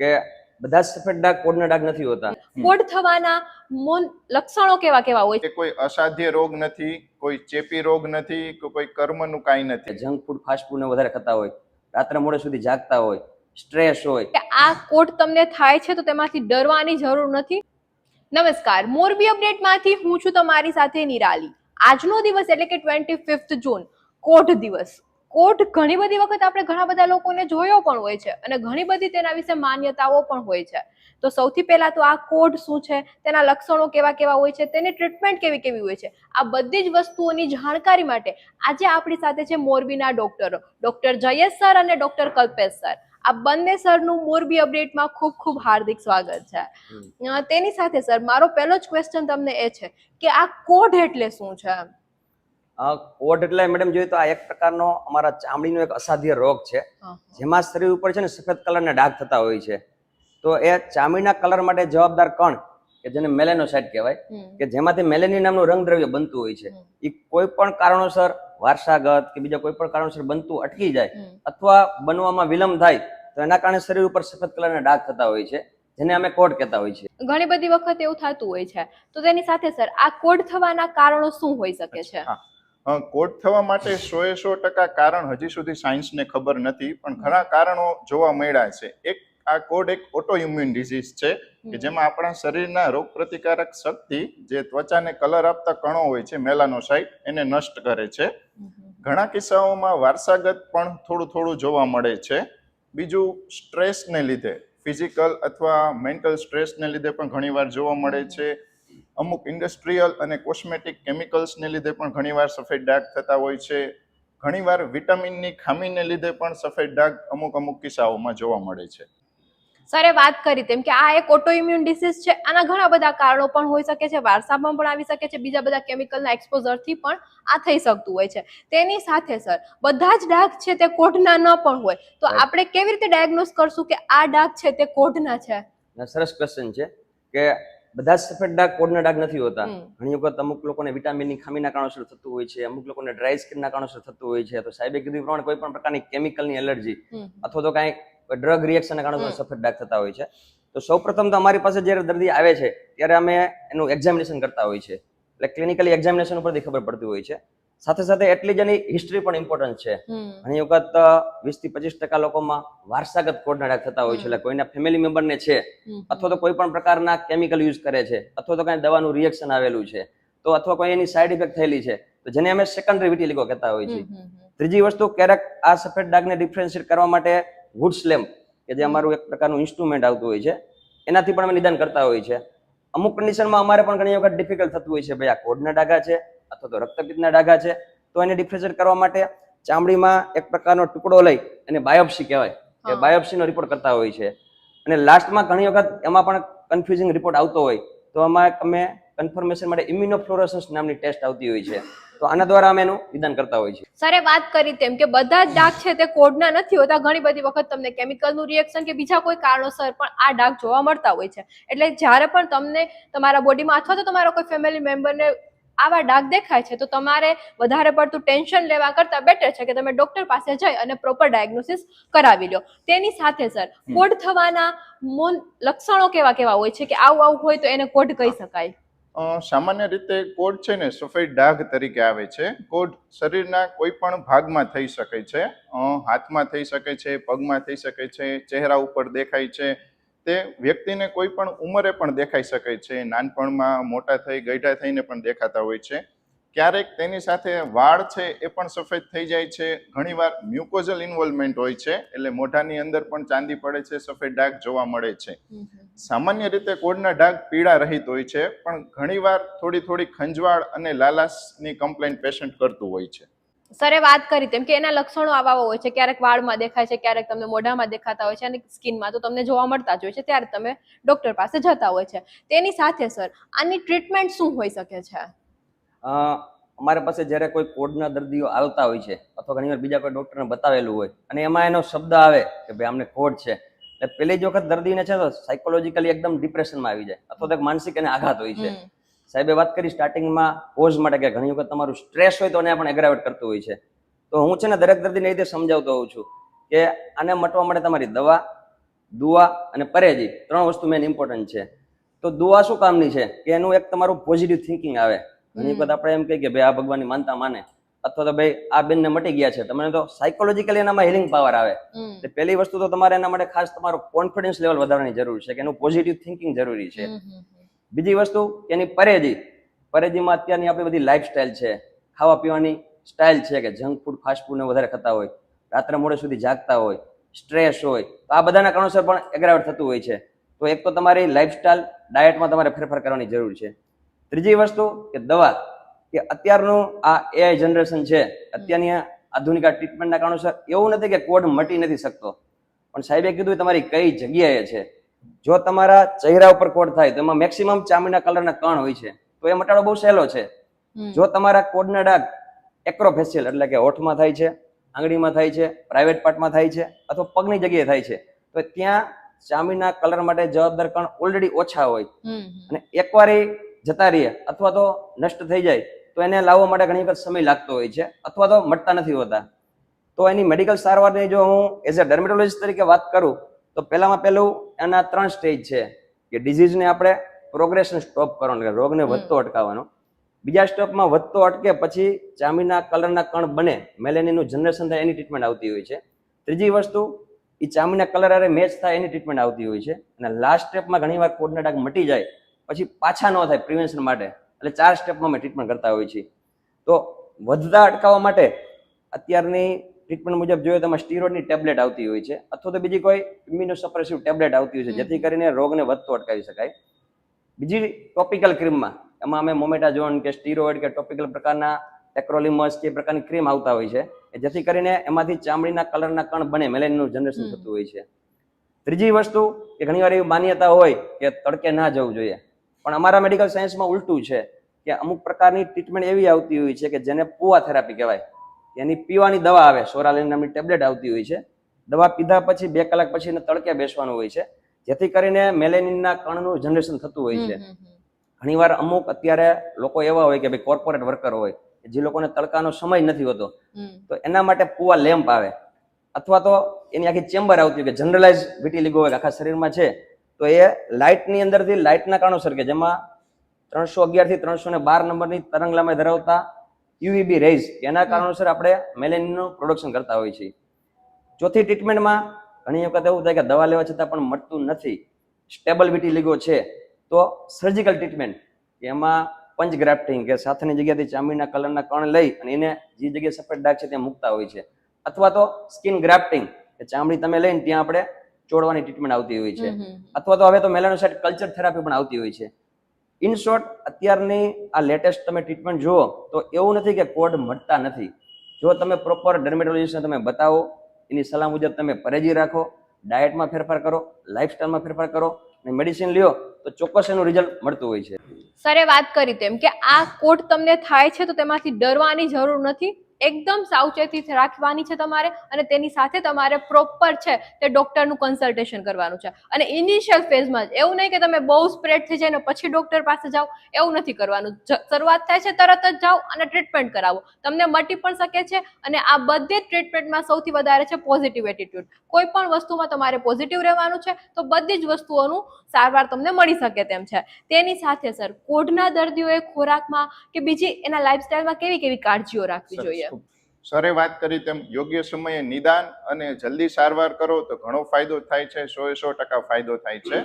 કે બધા જ સફેદ ડાઘ કોઢના ડાઘ નથી હોતા. કોઢ થવાના લક્ષણો કેવા કેવા હોય છે? કોઈ અસાધ્ય રોગ નથી, કોઈ ચેપી રોગ નથી, કે કોઈ કર્મનું કાંઈ નથી. જંક ફૂડ ફાસ્ટ ફૂડ ને વધારે ખાતા હોય, રાત્રે મોડે સુધી જાગતા હોય, સ્ટ્રેસ હોય. કે આ કોઢ તમને થાય છે તો તેમાંથી ડરવાની જરૂર નથી. નમસ્કાર, મોરબી અપડેટમાંથી હું છું તમારી સાથે નિરાલી. આજનો દિવસ એટલે કે 25 જૂન, કોઢ દિવસ. કોઢ ઘણી બધી વખત આપણે ઘણા બધા લોકોને જોયો પણ હોય છે અને ઘણી બધી તેના વિશે માન્યતાઓ પણ હોય છે. તો સૌથી પહેલા તો આ કોઢ શું છે, તેના લક્ષણો કેવા કેવા હોય છે, તેની ટ્રીટમેન્ટ કેવી કેવી હોય છે, આ બધી જ વસ્તુઓની જાણકારી માટે આજે આપણી સાથે છે મોરબીના ડોક્ટરો, ડોક્ટર જયેશ સર અને ડોક્ટર કલ્પેશ સર. આ બંને સરનું મોરબી અપડેટમાં ખૂબ ખૂબ હાર્દિક સ્વાગત છે. તેની સાથે સર, મારો પહેલો જ ક્વેશ્ચન તમને એ છે કે આ કોઢ એટલે શું છે? કોઢ એટલે મેડમ જોઈએ તો આ એક પ્રકારનો અમારા ચામડીનો એક અસાધ્ય રોગ છે, જેમાં શરીર ઉપર છે ને સફેદ કલરના ડાઘ થતા હોય છે. તો એ ચામડીના કલર માટે જવાબદાર કણ કે જેને મેલેનોસાઇટ કહેવાય, કે જેમાંથી મેલેનિન નામનું રંગદ્રવ્ય બનતું હોય છે. એ કોઈ પણ કારણોસર વારસાગત કે બીજા કોઈ પણ કારણોસર બનતું અટકી જાય અથવા બનવામાં વિલંબ થાય તો એના કારણે શરીર ઉપર સફેદ કલરના ડાઘ થતા હોય છે, જેને અમે કોઢ કહેતા હોય છે. ઘણી બધી વખત એવું થતું હોય છે. તો તેની સાથે સર, આ કોઢ થવાના કારણો શું હોઈ શકે છે? કોઢ થવા માટે 100% કારણ હજી સુધી સાયન્સને ખબર નથી, પણ ઘણા કારણો જોવા મળ્યા છે. આ કોઢ એક ઓટો ઇમ્યુન ડિઝીઝ છે કે જેમાં આપણા શરીરના રોગ પ્રતિકારક શક્તિ, જે ત્વચાને કલર આપતા કણો હોય છે મેલાનોસાઇટ, એને નષ્ટ કરે છે. ઘણા કિસ્સાઓમાં વારસાગત પણ થોડું થોડું જોવા મળે છે. બીજું, સ્ટ્રેસને લીધે, ફિઝિકલ અથવા મેન્ટલ સ્ટ્રેસને લીધે પણ ઘણીવાર જોવા મળે છે. અમુક ઇન્ડસ્ટ્રીયલ અને કોસ્મેટિક કેમિકલ્સને લીધે પણ ઘણીવાર સફેદ ડાઘ થતા હોય છે. ઘણીવાર વિટામિનની ખામીને લીધે પણ સફેદ ડાઘ અમુક કિસ્સાઓમાં જોવા મળે છે. સરે વાત કરી તેમ કે આ એક ઓટોઇમ્યુન ડિસીઝ છે. આના ઘણા બધા કારણો પણ હોઈ શકે છે, વારસામાં પણ આવી શકે છે, બીજા બધા કેમિકલના એક્સપોઝરથી પણ આ થઈ શકતું હોય છે. તેની સાથે સર, બધા જ ડાઘ છે તે કોઢના ન પણ હોય, તો આપણે કેવી રીતે ડાયગ્નોસ કરશું કે આ ડાઘ છે તે કોઢના છે? સરસ ક્વેશ્ચન છે કે બધા જ સફેદ ડાઘ કોઢના ડાઘ નથી હોતા. ઘણી વખત અમુક લોકોને વિટામિનની ખામીના કારણોસર થતું હોય છે, અમુક લોકોને ડ્રાય સ્કિનના કારણોસર થતું હોય છે. તો સાહેબે કીધું પ્રમાણે કોઈ પણ પ્રકારની કેમિકલની એલર્જી અથવા તો કાંઈ ડ્રગ રિએક્શનના કારણોસર સફેદ ડાઘ થતા હોય છે. તો સૌપ્રથમ તો અમારી પાસે જ્યારે દર્દી આવે છે ત્યારે અમે એનું એક્ઝામિનેશન કરતા હોય છે, એટલે ક્લિનિકલી એક્ઝામિનેશન ઉપરથી ખબર પડતી હોય છે. સાથે સાથે એટલી જ એની હિસ્ટ્રી પણ ઇમ્પોર્ટન્ટ છે. ઘણી વખત 20 થી 25% લોકોમાં વારસાગત કોઢના ડાઘ થતા હોય છે, એટલે કોઈના ફેમિલી મેમ્બરને છે અથવા તો કોઈ પણ પ્રકારના કેમિકલ યુઝ કરે છે અથવા તો કઈ દવાનું રિએક્શન આવેલું છે તો અથવા કોઈ એની સાઈડ ઇફેક્ટ થયેલી છે તો જેને અમે સેકન્ડરી વિટિલિગો કહેતા હોય છે. ત્રીજી વસ્તુ, ક્યારેક આ સફેદ ડાઘને ડિફરન્શિએટ કરવા માટે વુડ્સ લેમ્પ કે જે અમારું એક પ્રકારનું ઇન્સ્ટ્રુમેન્ટ આવતું હોય છે, એનાથી પણ અમે નિદાન કરતા હોય છે. અમુક કન્ડિશનમાં અમારે પણ ઘણી વખત ડિફિકલ્ટ થતું હોય છે, ભાઈ આ કોઢના ડાઘા છે અથવા તો રક્તપિત્તના ડાઘા છે, તો એને ડિફરન્શિએટ કરવા માટે ચામડીમાં એક પ્રકારનો ટુકડો લઈ અને બાયોપ્સી કહેવાય કે બાયોપ્સીનો રિપોર્ટ કરતા હોય છે. અને લાસ્ટમાં ઘણી વખત એમાં પણ કન્ફ્યુઝિંગ રિપોર્ટ આવતો હોય તો આમાં અમે કન્ફર્મેશન માટે ઇમ્યુનોફ્લોરોસન્સ નામની ટેસ્ટ આવતી હોય છે, તો આના દ્વારા અમે એનું નિદાન કરતા હોય છે. સરે વાત કરી તેમ કે બધા જ ડાઘ છે તે કોઢના નથી હોતા. ઘણી બધી વખત તમને કેમિકલનું રિએક્શન કે બીજા કોઈ કારણોસર પણ આ ડાઘ જોવા મળતા હોય છે. એટલે જ્યારે પણ તમને તમારા બોડીમાં અથવા તો તમારા કોઈ ફેમિલી મેમ્બરને આવા ડાઘ દેખાય છે તો તમારે વધારે પડતું ટેન્શન લેવા કરતા બેટર છે કે તમે ડોક્ટર પાસે જઈ અને પ્રોપર ડાયગ્નોસિસ કરાવી લો. તેની સાથે સર, કોઢ થવાના લક્ષણો કેવા કેવા હોય છે કે આવું હોય તો એને કોઢ કહી શકાય? સામાન્ય રીતે કોઢ છે ને સફેદ ડાઘ તરીકે આવે છે. કોઢ શરીરના કોઈ પણ ભાગમાં થઈ શકે છે, હાથમાં થઈ શકે છે, પગમાં થઈ શકે છે, ચહેરા ઉપર દેખાય છે. તે વ્યક્તિને કોઈ પણ ઉંમરે પણ દેખાઈ શકે છે, નાનપણમાં, મોટા થઈ ગઈઢા થઈને પણ દેખાતા હોય છે. ક્યારેક તેની સાથે વાળ છે એ પણ સફેદ થઈ જાય છે. ઘણીવાર મ્યુકોઝલ ઇન્વોલ્વમેન્ટ હોય છે, એટલે મોઢાની અંદર પણ ચાંદી પડે છે, સફેદ ડાઘ જોવા મળે છે. સામાન્ય રીતે કોઢના ડાઘ પીળા રહિત હોય છે, પણ ઘણીવાર થોડી ખંજવાળ અને લાલાશની કમ્પ્લેન્ટ પેશન્ટ કરતું હોય છે. સરે વાત કરી તેમ કે એના લક્ષણો આવા હોય છે, ક્યારેક વાળમાં દેખાય છે, ક્યારેક તમને મોઢામાં દેખાતા હોય છે અને સ્કિનમાં તો તમને જોવા મળતા જ હોય છે, ત્યારે તમે ડોક્ટર પાસે જતા હોય છે. તેની સાથે સર, આની ટ્રીટમેન્ટ શું હોઈ શકે છે? અમારા પાસે જ્યારે કોઈ કોઢના દર્દીઓ આવતા હોય છે અથવા ઘણીવાર બીજા કોઈ ડોક્ટરને બતાવેલું હોય અને એમાં એનો શબ્દ આવે કે ભાઈ આમને કોઢ છે, એટલે પહેલી જ વખત દર્દીને છે તો સાયકોલોજીકલી એકદમ ડિપ્રેશનમાં આવી જાય અથવા તો માનસિક એને આઘાત હોય છે. સાહેબે વાત કરી સ્ટાર્ટિંગમાં કોઝ માટે કે ઘણી વખત તમારું સ્ટ્રેસ હોય તો એને પણ એગ્રાવેટ કરતું હોય છે. તો હું છે ને દરેક દર્દીને એ રીતે સમજાવતો હોઉં છું કે આને મટવા માટે તમારી દવા, દુઆ અને પરેજી 3 વસ્તુ મેન ઇમ્પોર્ટન્ટ છે. તો દુઆ શું કામની છે કે એનું એક તમારું પોઝિટિવ થિંકિંગ આવે. ઘણી વખત આપણે એમ કહીએ કે ભાઈ આ ભગવાનની માનતા માને, અથવા તો ભાઈ આ બેનને મટી ગયા છે, તમને તો સાયકોલોજીકલી એનામાં હિલિંગ પાવર આવે. તો પહેલી વસ્તુ તો તમારે એના માટે ખાસ તમારો કોન્ફિડન્સ લેવલ વધારવાની જરૂર છે, કે એનું પોઝિટિવ થિંકિંગ જરૂરી છે. બીજી વસ્તુ એની પરેજીમાં અત્યારની આપણી બધી લાઈફસ્ટાઈલ છે, ખાવા પીવાની સ્ટાઇલ છે, કે જંક ફૂડ ફાસ્ટ ફૂડ ને વધારે ખાતા હોય, રાત્રે મોડે સુધી જાગતા હોય, સ્ટ્રેસ હોય, તો આ બધાના કારણોસર પણ એગ્રાવેટ થતું હોય છે. તો એક તો તમારી લાઈફસ્ટાઈલ ડાયટમાં તમારે ફેરફાર કરવાની જરૂર છે. ત્રીજી વસ્તુ કે દવા, કે અત્યારનું આ એઆઈ જનરેશન છે, અત્યારની આધુનિક ટ્રીટમેન્ટના કારણોસર એવું નથી કે કોડ મટી નથી શકતો, પણ સાહેબે કીધું તમારી કઈ જગ્યાએ છે. જો તમારા ચહેરા ઉપર કોડ થાય તો એમાં મેક્સિમમ ચામડીના કલરના કણ હોય છે, તો એ મટાડવો બહુ સહેલો છે. જો તમારા કોડના ડાઘ એક્રોફેશિયલ એટલે કે હોઠમાં થાય છે, આંગળીમાં થાય છે, પ્રાઇવેટ પાર્ટમાં થાય છે, અથવા પગની જગ્યાએ થાય છે, તો ત્યાં ચામડીના કલર માટે જવાબદાર કણ ઓલરેડી ઓછા હોય, અને એકવાર એ જતા રહીએ અથવા તો નષ્ટ થઈ જાય તો એને લાવવા માટે ઘણી વખત સમય લાગતો હોય છે, અથવા તો મટતા નથી હોતા. તો એની મેડિકલ સારવારની જો હું એઝ અ ડર્મેટોલોજીસ્ટ તરીકે વાત કરું તો પહેલામાં પહેલું એના 3 સ્ટેજ છે, કે ડિઝીઝને આપણે પ્રોગ્રેશન સ્ટોપ કરવાનું, રોગને વધતો અટકાવવાનો. બીજા સ્ટેપમાં વધતો અટકે પછી ચામડીના કલરના કણ બને, મેલેનિનનું જનરેશન થાય, એની ટ્રીટમેન્ટ આવતી હોય છે. ત્રીજી વસ્તુ એ ચામડીના કલર હારે મેચ થાય, એની ટ્રીટમેન્ટ આવતી હોય છે. અને લાસ્ટ સ્ટેપમાં ઘણીવાર કોડના ડાઘ મટી જાય પછી પાછા ન થાય પ્રિવેન્શન માટે, એટલે 4 સ્ટેપમાં અમે ટ્રીટમેન્ટ કરતા હોઈએ છીએ. તો વધતા અટકાવવા માટે અત્યારની ટ્રીટમેન્ટ મુજબ જોઈએ તો એમાં સ્ટીરોઇડની ટેબ્લેટ આવતી હોય છે, અથવા તો બીજી કોઈ ઇમ્યુનોસપ્રેસિવ ટેબ્લેટ આવતી હોય છે, જેથી કરીને રોગને વધતો અટકાવી શકાય. બીજી ટોપિકલ ક્રીમમાં એમાં અમે મોમેટાઝોન કે સ્ટીરોઇડ કે ટોપિકલ પ્રકારના એક્રોલિમસ કે પ્રકારની ક્રીમ આવતા હોય છે, જેથી કરીને એમાંથી ચામડીના કલરના કણ બને, મેલેનિનનું જનરેશન થતું હોય છે. ત્રીજી વસ્તુ કે ઘણીવાર એવી માન્યતા હોય કે તડકે ના જવું જોઈએ, પણ અમારા મેડિકલ સાયન્સમાં ઉલટું છે, કે અમુક પ્રકારની ટ્રીટમેન્ટ એવી આવતી હોય છે કે જેને પુઆ થેરાપી કહેવાય. એની પીવાની દવા આવે, સોરાલિન નામની ટેબ્લેટ આવતી હોય છે. દવા પીધા પછી 2 કલાક પછી એને તડકે બેસવાનું હોય છે, જેથી કરીને મેલેનિનના કણનું જનરેશન થતું હોય છે. ઘણીવાર અમુક અત્યારે લોકો એવા હોય કે ભાઈ કોર્પોરેટ વર્કર હોય, જે લોકોને તડકાનો સમય નથી હોતો, તો એના માટે પુઆ લેમ્પ આવે, અથવા તો એની આખી ચેમ્બર આવતી હોય કે જનરલાઇઝ વિટીલિગો હોય આખા શરીરમાં છે, તો એ લાઇટની અંદરથી લાઇટના કારણોસર, કે જેમાં 311 થી 312 નંબરની તરંગલાંબાઈ ધરાવતા યુવીબી રેઝ, એના કારણોસર આપણે મેલેનિનનું પ્રોડક્શન કરતા હોઈએ છીએ. ચોથી ટ્રીટમેન્ટમાં ઘણી વખત એવું થાય કે દવા લેવા છતાં પણ મળતું નથી, સ્ટેબલ વિટીલિગો છે, તો સર્જિકલ ટ્રીટમેન્ટ, એમાં પંચ ગ્રાફ્ટિંગ કે સાથની જગ્યાથી ચામડીના કલરના કણ લઈ અને એને જે જગ્યાએ સફેદ ડાઘ છે ત્યાં મૂકતા હોય છે, અથવા તો સ્કિન ગ્રાફ્ટિંગ, કે ચામડી તમે લઈને ત્યાં આપણે ચોડવાની ટ્રીટમેન્ટ આવતી હોય છે, અથવા તો હવે તો મેલાનોસાઇટ કલ્ચર થેરાપી પણ આવતી હોય છે. ઇન શોર્ટ, અત્યારની આ લેટેસ્ટ તમે ટ્રીટમેન્ટ જુઓ તો એવું નથી કે કોડ મટતા નથી. જો તમે પ્રોપર ડર્મેટોલોજીસ્ટને તમે બતાવો, એની સલાહ મુજબ તમે પરેજી રાખો, ડાયટમાં ફેરફાર કરો, લાઇફસ્ટાઈલમાં ફેરફાર કરો અને મેડિસિન લ્યો, તો ચોક્કસ એનું રિઝલ્ટ મળતું હોય છે. સરે વાત કરી તેમ કે આ કોડ તમને થાય છે તો તેમાંથી ડરવાની જરૂર નથી, એકદમ સાવચેતી રાખવાની છે તમારે, અને તેની સાથે તમારે પ્રોપર છે તે ડોક્ટરનું કન્સલ્ટેશન કરવાનું છે. અને ઇનિશિયલ ફેઝમાં જ એવું નહીં કે તમે બહુ સ્પ્રેડ થઈ જાય ને પછી ડોક્ટર પાસે જાઓ, એવું નથી કરવાનું. શરૂઆત થાય છે તરત જ જાઓ અને ટ્રીટમેન્ટ કરાવો, તમને મટી પણ શકે છે. અને આ બધી જ ટ્રીટમેન્ટમાં સૌથી વધારે છે પોઝિટિવ એટીટ્યુડ. કોઈ પણ વસ્તુમાં તમારે પોઝિટિવ રહેવાનું છે, તો બધી જ વસ્તુઓનું સારવાર તમને મળી શકે તેમ છે. તેની સાથે સર, કોડના દર્દીઓએ ખોરાકમાં કે બીજી એના લાઈફસ્ટાઈલમાં કેવી કેવી કાળજીઓ રાખવી જોઈએ? સરે વાત કરી તેમ યોગ્ય સમયે નિદાન અને જલ્દી સારવાર કરો તો ઘણો ફાયદો થાય છે, 100% ફાયદો થાય છે.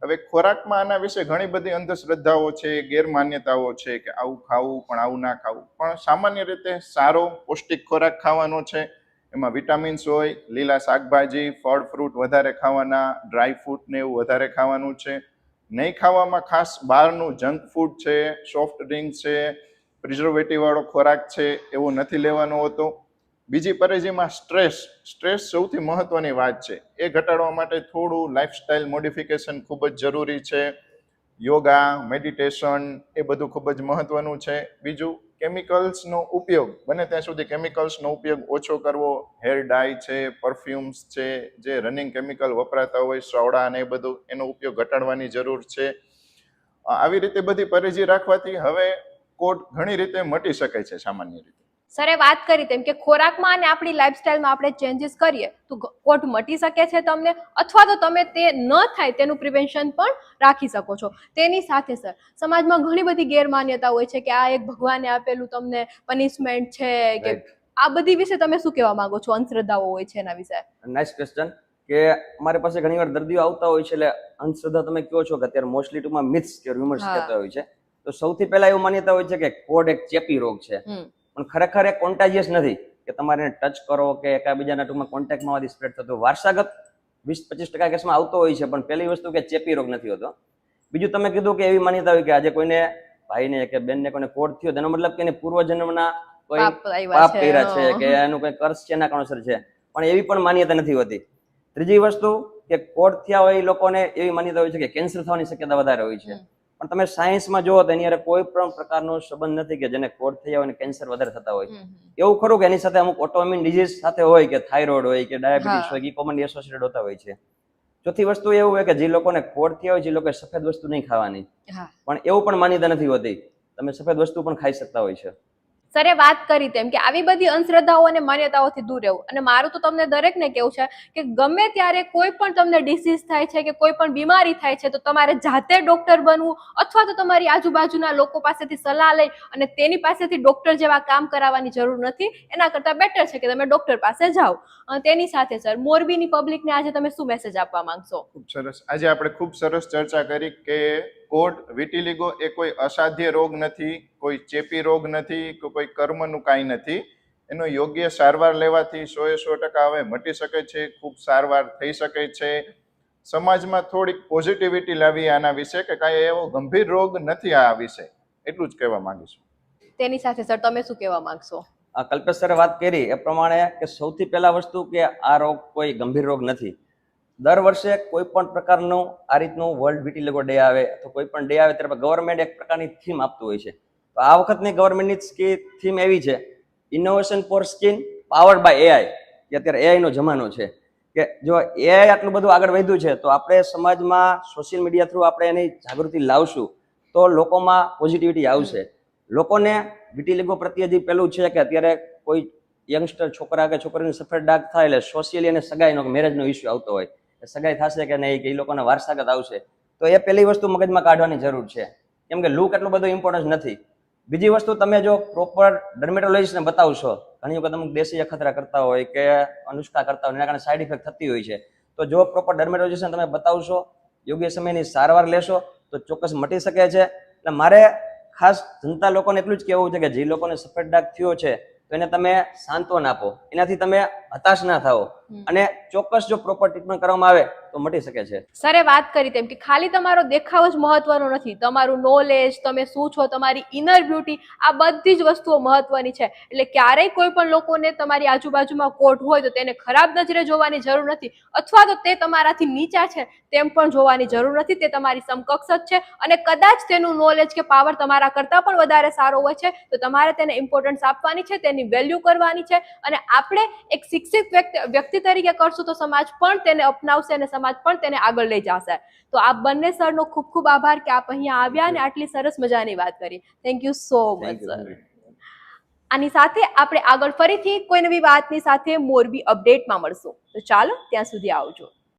હવે ખોરાકમાં આના વિશે ઘણી બધી અંધશ્રદ્ધાઓ છે, ગેરમાન્યતાઓ છે કે આવું ખાવું પણ આવું ના ખાવું, પણ સામાન્ય રીતે સારો પૌષ્ટિક ખોરાક ખાવાનો છે. એમાં વિટામિન્સ હોય, લીલા શાકભાજી, ફળ ફ્રૂટ વધારે ખાવાના, ડ્રાય ફ્રૂટ ને એવું વધારે ખાવાનું છે. નહીં ખાવામાં ખાસ બહારનું જંક ફૂડ છે, સોફ્ટ ડ્રિંક છે, પ્રિઝર્વેટિવ વાળો ખોરાક છે, એવો નથી લેવાનો હોતો. બીજી પરેજીમાં સ્ટ્રેસ સૌથી મહત્વની વાત છે. એ ઘટાડવા માટે થોડું લાઈફસ્ટાઈલ મોડિફિકેશન ખૂબ જ જરૂરી છે. યોગા, મેડિટેશન એ બધું ખૂબ જ મહત્વનું છે. બીજું, કેમિકલ્સનો ઉપયોગ બને ત્યાં સુધી કેમિકલ્સનો ઉપયોગ ઓછો કરવો. હેર ડાય છે, પરફ્યુમ્સ છે, જે રનિંગ કેમિકલ વપરાતા હોય, સોડા અને એ બધું, એનો ઉપયોગ ઘટાડવાની જરૂર છે. આવી રીતે બધી પરેજી રાખવાથી હવે કોડ ઘણી રીતે મટી શકે છે સામાન્ય રીતે. સરે વાત કરી તેમ કે ખોરાકમાં અને આપણી લાઈફસ્ટાઈલમાં આપણે ચેન્જીસ કરીએ તો કોઢ મટી શકે છે તમને, અથવા તો તમે તે ન થાય તેનું પ્રિવેન્શન પણ રાખી શકો છો. તેની સાથે સર સમાજમાં ઘણી બધી ગેરમાન્યતા હોય છે કે આ એક ભગવાને આપેલું તમને પનિશમેન્ટ છે કે Right. આ બધી વિશે તમે શું કહેવા માંગો છો? અંધશ્રદ્ધાઓ હોય છે એના વિશે. Nice question. કે અમારી પાસે ઘણી વાર દર્દીઓ આવતા હોય છે, એટલે અંધશ્રદ્ધા તમે કહો છો કે અત્યારે મોસ્ટલી ટુમાં મિથ્સ કે રૂમર્સ હા. કહેતા હોય છે. તો સૌથી પહેલા એવું માન્યતા હોય છે કે કોઢ એક ચેપી રોગ છે, પણ ખરેખર એ કોન્ટાજિયસ નથી કે તમારે ટચ કરો કે એકબીજાના ટૂંકમાં કોન્ટેક્ટમાં આવવાથી સ્પ્રેડ થતો. વારસાગત 20-25% કેસમાં આવતો હોય છે, પણ પહેલી વસ્તુ કે ચેપી રોગ નથી હોતો. બીજું તમે કીધું કે એવી માન્યતા હોય કે આજે કોઈને ભાઈને કે બેનને કોઈને કોઢ થયો તેનો મતલબ કે એને પૂર્વજન્મના કોઈ પાપ આવ્યા પાપ છે. કર્યા છે કે એનું કોઈ કર્સ છે એના કારણોસર છે, પણ એવી પણ માન્યતા નથી હોતી. ત્રીજી વસ્તુ કે કોઢ થયા હોય એ લોકોને એવી માન્યતા હોય છે કે કેન્સર થવાની શક્યતા વધારે હોય છે, પણ તમે સાયન્સમાં જુઓ તો એની હારે કોઈ પણ પ્રકારનો સંબંધ નથી કે જેને કોઢ થયા હોય કેન્સર વધારે થતા હોય. એવું ખરું કે એની સાથે અમુક ઓટોઇમ્યુન ડિઝીઝ સાથે હોય કે થાઇરોઇડ હોય કે ડાયાબિટીસ હા. હોય કે કોમનલી એસોસિએટેડ હોતા હોય છે. ચોથી વસ્તુ એવું હોય કે જે લોકોને કોઢ થયા હોય જે લોકોએ સફેદ વસ્તુ નહીં ખાવાની, હા. પણ એવું પણ માન્યતા નથી હોતી. તમે સફેદ વસ્તુ પણ ખાઈ શકતા હોય છે. સરે વાત કરી તેમ કે આવી બધી અંધશ્રદ્ધાઓ અને માન્યતાઓથી દૂર રહેવું. અને મારું તો તમને દરેકને કેવું છે કે ગમે ત્યારે કોઈ પણ તમને ડિસીઝ થાય છે કે કોઈ પણ બીમારી થાય છે તો તમારે જાતે ડોક્ટર બનવું અથવા તો તમારી આજુબાજુના લોકો પાસેથી સલાહ લઈ અને તેની પાસેથી ડોક્ટર જેવા કામ કરાવવાની જરૂર નથી. એના કરતાં બેટર છે કે તમે ડોક્ટર પાસે જાઓ. તેની સાથે સર મોરબીની પબ્લિકને આજે તમે શું મેસેજ આપવા માંગશો? ખૂબ સરસ. આજે આપણે ખૂબ સરસ ચર્ચા કરી કે કોઢ વિટિલિગો એ કોઈ અસાધ્ય રોગ નથી, કોઈ ચેપી રોગ નથી, કે કોઈ કર્મનું કાંઈ નથી. એનો યોગ્ય સારવાર લેવાથી 100% હવે મટી શકે છે, ખૂબ સારવાર થઈ શકે છે. સમાજમાં થોડીક પોઝિટિવિટી લાવી આના વિશે કે કાંઈ એવો ગંભીર રોગ નથી આ વિશે, એટલું જ કહેવા માંગીશું. તેની સાથે સર તમે શું કહેવા માંગશો? આ કલ્પેશ સરે વાત કરી એ પ્રમાણે કે સૌથી પહેલા વસ્તુ કે આ રોગ કોઈ ગંભીર રોગ નથી. દર વર્ષે કોઈ પણ પ્રકારનું આ રીતનું વર્લ્ડ વિટિલિગો ડે આવે અથવા કોઈ પણ ડે આવે ત્યારે ગવર્મેન્ટ એક પ્રકારની થીમ આપતું હોય છે. તો આ વખતની ગવર્મેન્ટની થીમ એવી છે, innovation for skin powered by AI. કે અત્યારે એઆઈ નો જમાનો છે કે જો એઆઈ આટલું બધું આગળ વધ્યું છે તો આપણે સમાજમાં સોશિયલ મીડિયા થ્રુ આપણે એની જાગૃતિ લાવશું તો લોકોમાં પોઝિટિવિટી આવશે. લોકોને વિટિલિગો પ્રત્યે જે પેલું છે કે અત્યારે કોઈ યંગસ્ટર છોકરા કે છોકરીને સફેદ ડાઘ થાય એટલે સોશિયલી અને સગાઈનો મેરેજનો ઇસ્યુ આવતો હોય, સગાઈ થશે કે નહીં કે એ લોકોને વારસાગત આવશે, તો એ પહેલી વસ્તુ મગજમાં કાઢવાની જરૂર છે, કેમ કે લુક એટલું બધું ઇમ્પોર્ટન્સ નથી. બીજી વસ્તુ તમે જો પ્રોપર ડર્મેટોલોજીસ્ટને બતાવશો, ઘણી વખત અમુક દેશી અખતરા કરતા હોય કે અનુષ્કા કરતા હોય એના કારણે સાઈડ ઇફેક્ટ થતી હોય છે, તો જો પ્રોપર ડર્મેટોલોજીસ્ટને તમે બતાવશો, યોગ્ય સમયની સારવાર લેશો તો ચોક્કસ મટી શકે છે. એટલે મારે ખાસ જનતા લોકોને એટલું જ કહેવું છે કે જે લોકોને સફેદ ડાઘ થયો છે તો એને તમે સાંત્વન આપો, એનાથી તમે હતાશ ના થાઓ અને ચોક્કસ જો પ્રોપર ટ્રીટમેન્ટ કરવામાં આવે તો મટી શકે છે. સરે વાત કરી તેમ કે ખાલી તમારો દેખાવ જ મહત્વનો નથી, તમારું નોલેજ, તમે શું છો, તમારી ઇનર બ્યુટી, આ બધી જ વસ્તુઓ મહત્વની છે. એટલે ક્યારેય કોઈ પણ લોકોને તમારી આજુબાજુમાં કોઢ હોય તો તેને ખરાબ નજરે જોવાની જરૂર નથી, અથવા તો તે તમારાથી નીચા છે તેમ પણ જોવાની જરૂર નથી. તે તમારી સમકક્ષ જ છે અને કદાચ તેનું નોલેજ કે પાવર તમારા કરતાં પણ વધારે સારો હોય છે તો તમારે તેને ઇમ્પોર્ટન્સ આપવાની છે, તેની વેલ્યુ કરવાની છે. અને આપણે એક શિક્ષિત વ્યક્તિ તરીકે કરશું તો સમાજ પણ તેને અપનાવશે અને સમાજ પણ તેને આગળ લઈ જશે. તો આ બંને સરનો ખૂબ ખૂબ આભાર કે આપ અહીંયા આવ્યા અને આટલી સરસ મજાની વાત કરી. Thank you so much sir. આની સાથે આપણે આગળ ફરીથી કોઈ નવી વાતની સાથે મોરબી અપડેટમાં મળશું. તો ચાલો ત્યાં સુધી આવજો.